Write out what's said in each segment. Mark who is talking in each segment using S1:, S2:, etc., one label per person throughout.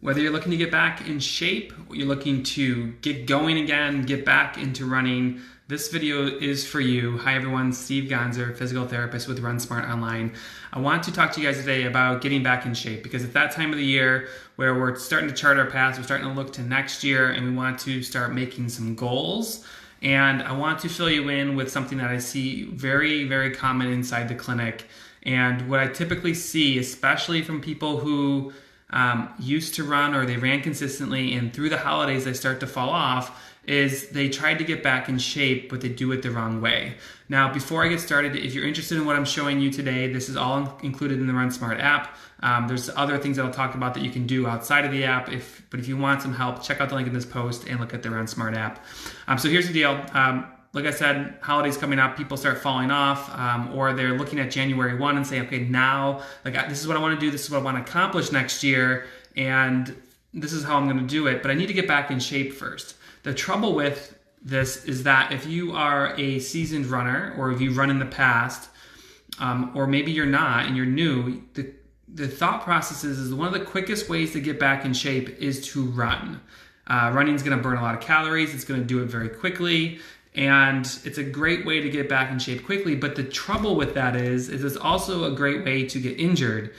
S1: Whether you're looking to get back in shape, or you're looking to get going again, get back into running, this video is for you. Hi everyone, Steve Gonzer, physical therapist with RunSmart Online. I want to talk to you guys today about getting back in shape because it's that time of the year where we're starting to chart our paths, we're starting to look to next year, and we want to start making some goals. And I want to fill you in with something that I see very, very common inside the clinic. And what I typically see, especially from people who used to run or they ran consistently and through the holidays they start to fall off, is they tried to get back in shape, but they do it the wrong way. Now, before I get started, if you're interested in what I'm showing you today, this is all included in the RunSmart app. There's other things that I'll talk about that you can do outside of the app, but if you want some help, check out the link in this post and look at the RunSmart app. So here's the deal. Like I said, holidays coming up, people start falling off, or they're looking at January 1 and saying, okay, now, this is what I want to do, this is what I want to accomplish next year, and this is how I'm going to do it, but I need to get back in shape first. The trouble with this is that if you are a seasoned runner, or if you run in the past, or maybe you're not and you're new, the thought process is one of the quickest ways to get back in shape is to run. Running is going to burn a lot of calories, it's going to do it very quickly, and it's a great way to get back in shape quickly, but the trouble with that is it's also a great way to get injured.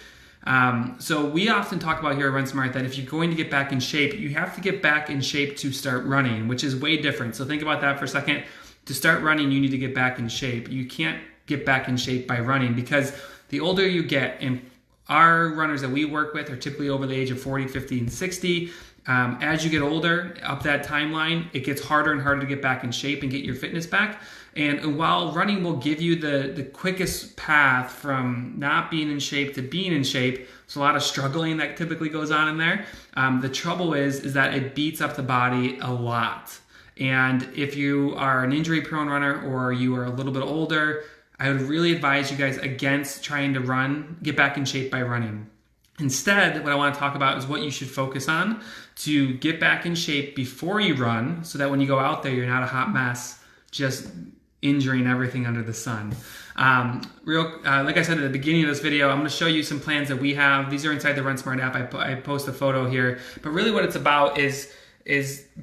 S1: So we often talk about here at RunSmart that if you're going to get back in shape, you have to get back in shape to start running, which is way different. So think about that for a second. To start running, you need to get back in shape. You can't get back in shape by running because the older you get, and our runners that we work with are typically over the age of 40, 50, and 60. As you get older, up that timeline, it gets harder and harder to get back in shape and get your fitness back. And while running will give you the quickest path from not being in shape to being in shape, there's a lot of struggling that typically goes on in there. The trouble is that it beats up the body a lot. And if you are an injury-prone runner or you are a little bit older, I would really advise you guys against trying to get back in shape by running. Instead, what I want to talk about is what you should focus on to get back in shape before you run so that when you go out there, you're not a hot mess, just injuring everything under the sun. Like I said at the beginning of this video, I'm going to show you some plans that we have. These are inside the RunSmart app. I post a photo here, but really what it's about is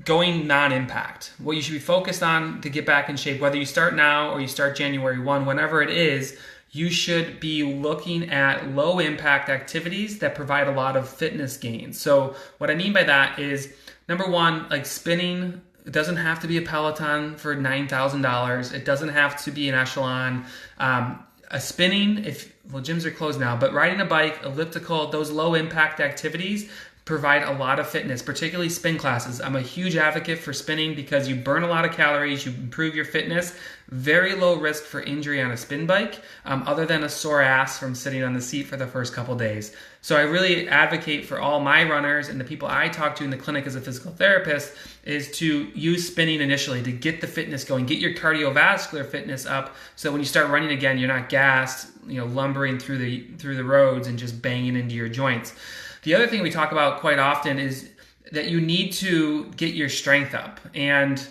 S1: going non-impact. What you should be focused on to get back in shape, whether you start now or you start January 1, whenever it is, you should be looking at low impact activities that provide a lot of fitness gains. So what I mean by that is, number one, like spinning. It doesn't have to be a Peloton for $9,000. It doesn't have to be an echelon. A spinning, gyms are closed now, but riding a bike, elliptical, those low impact activities provide a lot of fitness, particularly spin classes. I'm a huge advocate for spinning because you burn a lot of calories, you improve your fitness, very low risk for injury on a spin bike, other than a sore ass from sitting on the seat for the first couple days. So I really advocate for all my runners and the people I talk to in the clinic as a physical therapist is to use spinning initially to get the fitness going, get your cardiovascular fitness up so when you start running again, you're not gassed, lumbering through the roads and just banging into your joints. The other thing we talk about quite often is that you need to get your strength up. And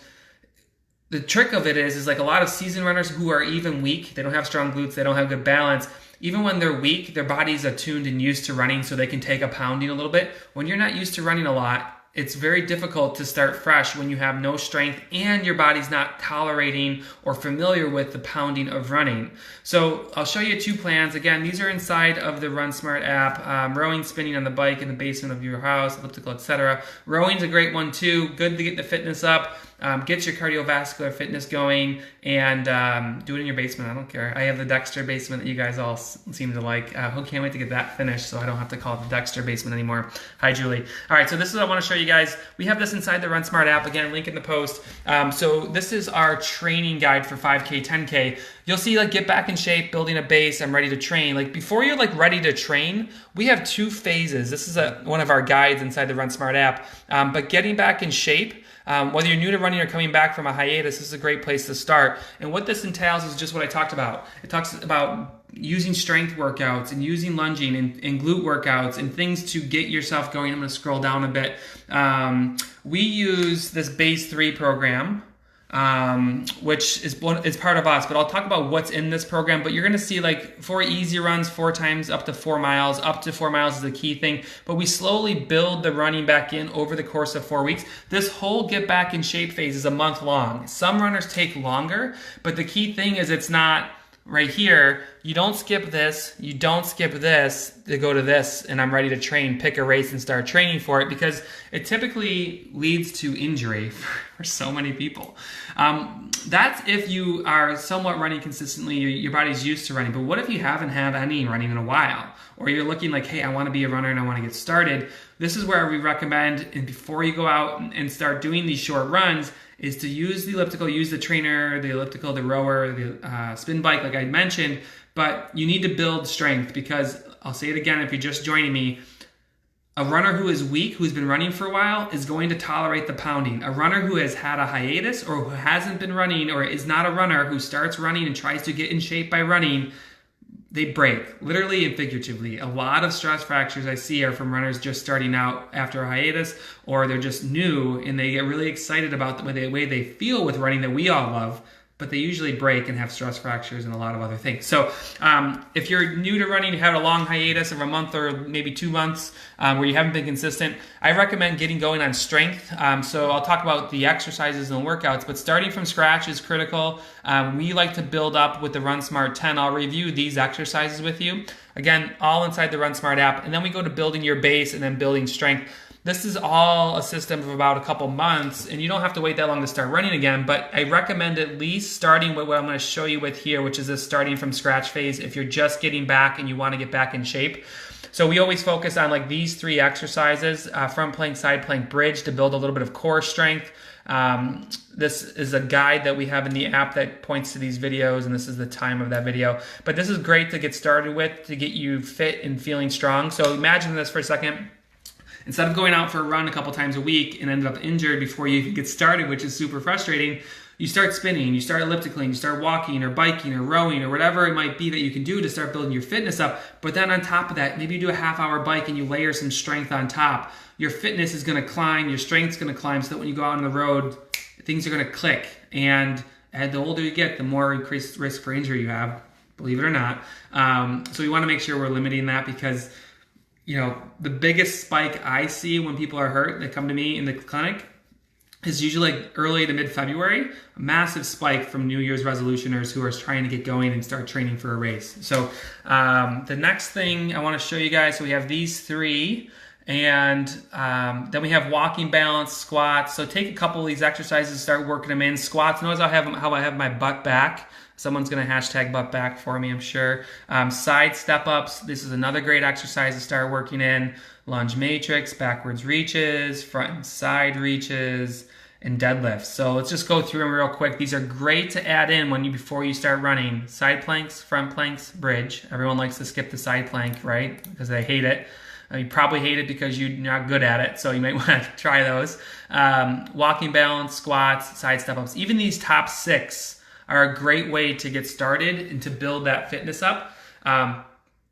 S1: the trick of it is like a lot of seasoned runners who are even weak, they don't have strong glutes, they don't have good balance. Even when they're weak, their body's attuned and used to running so they can take a pounding a little bit. When you're not used to running a lot, it's very difficult to start fresh when you have no strength and your body's not tolerating or familiar with the pounding of running. So I'll show you two plans. Again, these are inside of the RunSmart app. Rowing, spinning on the bike in the basement of your house, elliptical, etc. Rowing's a great one too. Good to get the fitness up. Get your cardiovascular fitness going, and do it in your basement. I don't care. I have the Dexter basement that you guys all seem to like. Who can't wait to get that finished so I don't have to call it the Dexter basement anymore. Hi, Julie. All right, so this is what I want to show you guys. We have this inside the RunSmart app. Again, link in the post. So this is our training guide for 5K, 10K. You'll see get back in shape, building a base, I'm ready to train. Before you're ready to train, we have two phases. This is one of our guides inside the RunSmart app. But getting back in shape, whether you're new to running or coming back from a hiatus, this is a great place to start. And what this entails is just what I talked about. It talks about using strength workouts and using lunging and glute workouts and things to get yourself going. I'm going to scroll down a bit. We use this Base 3 program. which is part of us, but I'll talk about what's in this program. But you're going to see like 4 easy runs, 4 times up to 4 miles. Up to 4 miles is the key thing, but we slowly build the running back in over the course of 4 weeks. This whole get back in shape phase is a month long. Some runners take longer, but the key thing is it's not right here. You don't skip this, you don't skip this to go to this, and I'm ready to train, pick a race and start training for it, because it typically leads to injury for so many people. That's if you are somewhat running consistently, your body's used to running. But what if you haven't had any running in a while? Or you're looking like, hey, I want to be a runner and I want to get started. This is where we recommend, and before you go out and start doing these short runs, is to use the elliptical, use the trainer, the elliptical, the rower, the spin bike, like I mentioned. But you need to build strength, because I'll say it again if you're just joining me, a runner who is weak, who's been running for a while, is going to tolerate the pounding. A runner who has had a hiatus or who hasn't been running or is not a runner, who starts running and tries to get in shape by running, they break, literally and figuratively. A lot of stress fractures I see are from runners just starting out after a hiatus, or they're just new and they get really excited about the way they feel with running that we all love, but they usually break and have stress fractures and a lot of other things. So if you're new to running, you had a long hiatus of a month or maybe 2 months where you haven't been consistent, I recommend getting going on strength. So I'll talk about the exercises and workouts, but starting from scratch is critical. We like to build up with the RunSmart 10. I'll review these exercises with you. Again, all inside the RunSmart app. And then we go to building your base and then building strength. This is all a system of about a couple months, and you don't have to wait that long to start running again, but I recommend at least starting with what I'm going to show you with here, which is a starting from scratch phase if you're just getting back and you want to get back in shape. So we always focus on like these 3 exercises, front plank, side plank, bridge, to build a little bit of core strength. This is a guide that we have in the app that points to these videos, and this is the time of that video. But this is great to get started with, to get you fit and feeling strong. So imagine this for a second. Instead of going out for a run a couple times a week and ended up injured before you get started, which is super frustrating, you start spinning, you start ellipticaling, you start walking or biking or rowing or whatever it might be that you can do to start building your fitness up. But then on top of that, maybe you do a half-hour bike and you layer some strength on top. Your fitness is going to climb, your strength's going to climb, so that when you go out on the road, things are going to click. And the older you get, the more increased risk for injury you have, believe it or not. So we want to make sure we're limiting that, because you know, the biggest spike I see when people are hurt, they come to me in the clinic, is usually like early to mid-February, a massive spike from New Year's resolutioners who are trying to get going and start training for a race. So the next thing I want to show you guys, so we have these 3, and then we have walking, balance, squats. So take a couple of these exercises, start working them in. Squats, notice how I have my butt back. Someone's going to hashtag butt back for me, I'm sure. Side step-ups. This is another great exercise to start working in. Lunge matrix, backwards reaches, front and side reaches, and deadlifts. So let's just go through them real quick. These are great to add in before you start running. Side planks, front planks, bridge. Everyone likes to skip the side plank, right? Because they hate it. You probably hate it because you're not good at it, so you might want to try those. Walking, balance, squats, side step-ups. Even these top 6 are a great way to get started and to build that fitness up.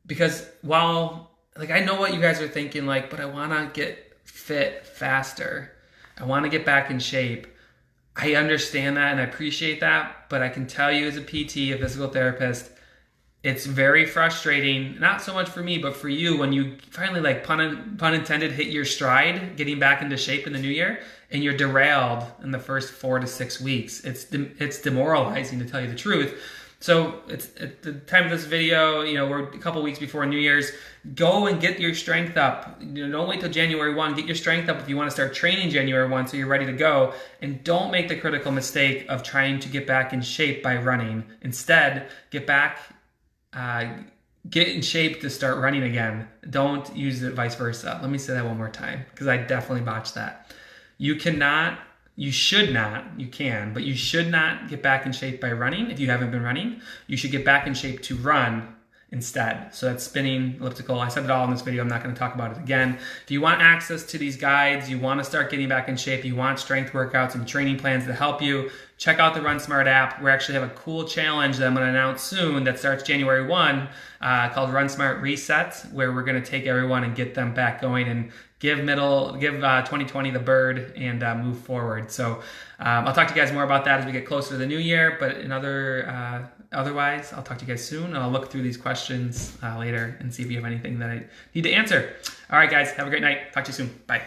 S1: Because while, like, I know what you guys are thinking, like, but I want to get fit faster. I want to get back in shape. I understand that and I appreciate that, but I can tell you as a PT, a physical therapist, it's very frustrating, not so much for me, but for you, when you finally, like, pun intended, hit your stride, getting back into shape in the new year, and you're derailed in the first 4 to 6 weeks. It's demoralizing, to tell you the truth. So it's at the time of this video, you know, we're a couple weeks before New Year's. Go and get your strength up. You know, don't wait till January 1. Get your strength up if you want to start training January 1 so you're ready to go. And don't make the critical mistake of trying to get back in shape by running. Instead, get in shape to start running again. Don't use it vice versa. Let me say that one more time, because I definitely botched that. You can, but you should not get back in shape by running if you haven't been running. You should get back in shape to run instead. So that's spinning, elliptical. I said it all in this video. I'm not going to talk about it again. If you want access to these guides, you want to start getting back in shape, you want strength workouts and training plans to help you, check out the RunSmart app. We actually have a cool challenge that I'm going to announce soon that starts January 1 called RunSmart Reset, where we're going to take everyone and get them back going and give 2020 the bird and move forward. So I'll talk to you guys more about that as we get closer to the new year. But otherwise, I'll talk to you guys soon. I'll look through these questions later and see if you have anything that I need to answer. All right, guys, have a great night. Talk to you soon. Bye.